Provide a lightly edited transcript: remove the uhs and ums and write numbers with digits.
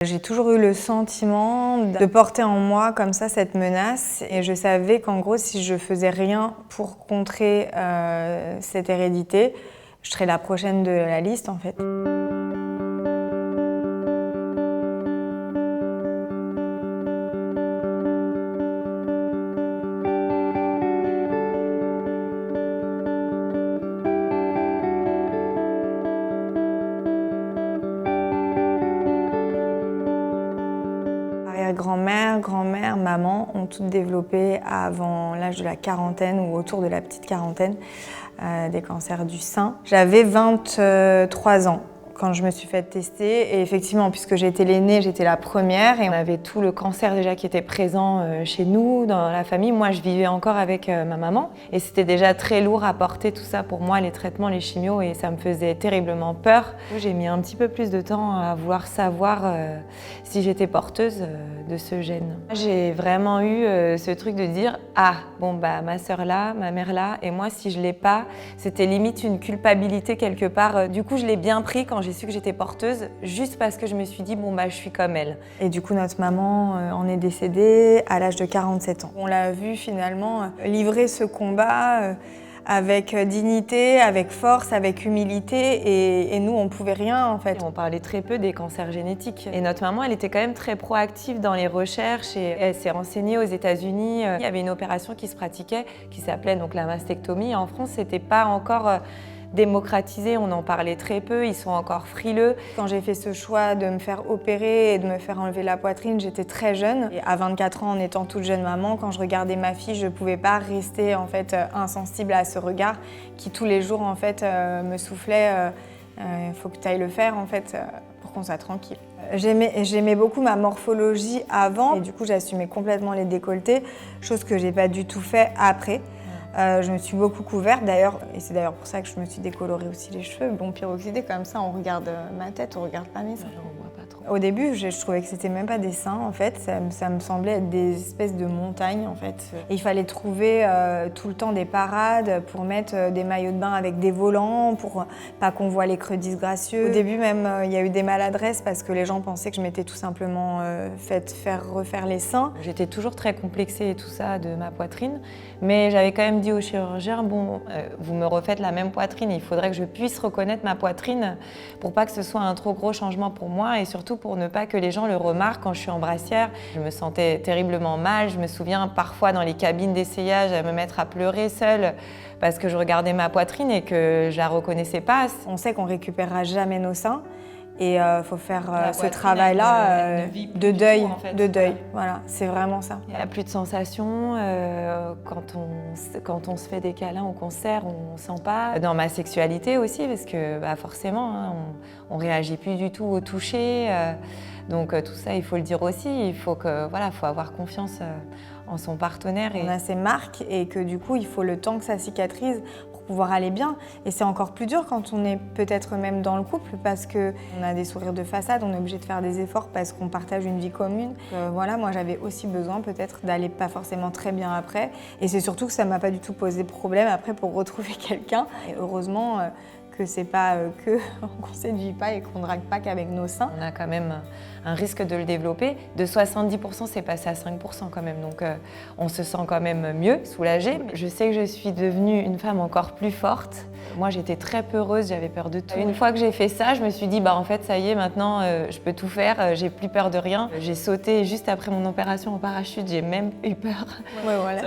J'ai toujours eu le sentiment de porter en moi comme ça cette menace et je savais qu'en gros si je faisais rien pour contrer cette hérédité, je serais la prochaine de la liste en fait. Arrière-grand-mère, grand-mère, maman ont toutes développé avant l'âge de la quarantaine ou autour de la petite quarantaine des cancers du sein. J'avais 23 ans quand je me suis fait tester et effectivement puisque j'étais l'aînée, j'étais la première et on avait tout le cancer déjà qui était présent chez nous, dans la famille. Moi je vivais encore avec ma maman et c'était déjà très lourd à porter tout ça pour moi, les traitements, les chimios et ça me faisait terriblement peur. J'ai mis un petit peu plus de temps à vouloir savoir si j'étais porteuse de ce gène. J'ai vraiment eu ce truc de dire « Ah, bon bah ma sœur là, ma mère là et moi si je l'ai pas, c'était limite une culpabilité quelque part. Du coup je l'ai bien pris quand j'ai su que j'étais porteuse, juste parce que je me suis dit bon bah je suis comme elle. Et du coup notre maman en est décédée à l'âge de 47 ans. On l'a vu finalement livrer ce combat avec dignité, avec force, avec humilité et nous on pouvait rien en fait. On parlait très peu des cancers génétiques et notre maman elle était quand même très proactive dans les recherches et elle s'est renseignée aux États-Unis. Il y avait une opération qui se pratiquait qui s'appelait donc la mastectomie. En France c'était pas encore démocratisé, on en parlait très peu, ils sont encore frileux. Quand j'ai fait ce choix de me faire opérer et de me faire enlever la poitrine, j'étais très jeune. Et à 24 ans, en étant toute jeune maman, quand je regardais ma fille, je ne pouvais pas rester en fait insensible à ce regard qui tous les jours en fait me soufflait il faut que tu ailles le faire en fait pour qu'on soit tranquille. J'aimais beaucoup ma morphologie avant et du coup j'assumais complètement les décolletés, chose que j'ai pas du tout fait après. Je me suis beaucoup couverte d'ailleurs, et c'est d'ailleurs pour ça que je me suis décoloré aussi les cheveux. Bon, pyroxydé comme ça, on regarde ma tête, on regarde pas mes seins. On voit pas trop. Au début, je trouvais que c'était même pas des seins en fait, ça me semblait être des espèces de montagnes en fait. Et il fallait trouver tout le temps des parades pour mettre des maillots de bain avec des volants, pour pas qu'on voit les creux disgracieux. Au début même, il y a eu des maladresses parce que les gens pensaient que je m'étais tout simplement fait refaire les seins. J'étais toujours très complexée et tout ça de ma poitrine, mais j'avais quand même dit au chirurgien, bon, vous me refaites la même poitrine, il faudrait que je puisse reconnaître ma poitrine pour pas que ce soit un trop gros changement pour moi et surtout pour ne pas que les gens le remarquent quand je suis en brassière. Je me sentais terriblement mal, je me souviens parfois dans les cabines d'essayage à me mettre à pleurer seule parce que je regardais ma poitrine et que je la reconnaissais pas. On sait qu'on récupérera jamais nos seins. Et il faut faire ce travail-là de deuil, en fait. De deuil. Voilà, c'est vraiment ça. Il n'y a plus de sensations. Quand on se fait des câlins ou qu'on serre, on ne sent pas. Dans ma sexualité aussi, parce que bah, forcément, hein, on ne réagit plus du tout au toucher. Donc tout ça, il faut le dire aussi. Il faut avoir confiance en son partenaire. On a ces marques et que du coup, il faut le temps que ça cicatrise pour pouvoir aller bien. Et c'est encore plus dur quand on est peut-être même dans le couple parce qu'on a des sourires de façade, on est obligé de faire des efforts parce qu'on partage une vie commune. Voilà, moi j'avais aussi besoin peut-être d'aller pas forcément très bien après. Et c'est surtout que ça m'a pas du tout posé problème après pour retrouver quelqu'un. Et heureusement que c'est pas qu'on séduit pas et qu'on drague pas qu'avec nos seins. On a quand même un risque de le développer. De 70%, c'est passé à 5% quand même. Donc on se sent quand même mieux, soulagé. Je sais que je suis devenue une femme encore plus forte. Moi, j'étais très peureuse, j'avais peur de tout. Une fois que j'ai fait ça, je me suis dit, bah en fait, ça y est, maintenant, je peux tout faire, j'ai plus peur de rien. J'ai sauté juste après mon opération en parachute, j'ai même eu peur. Ouais, voilà.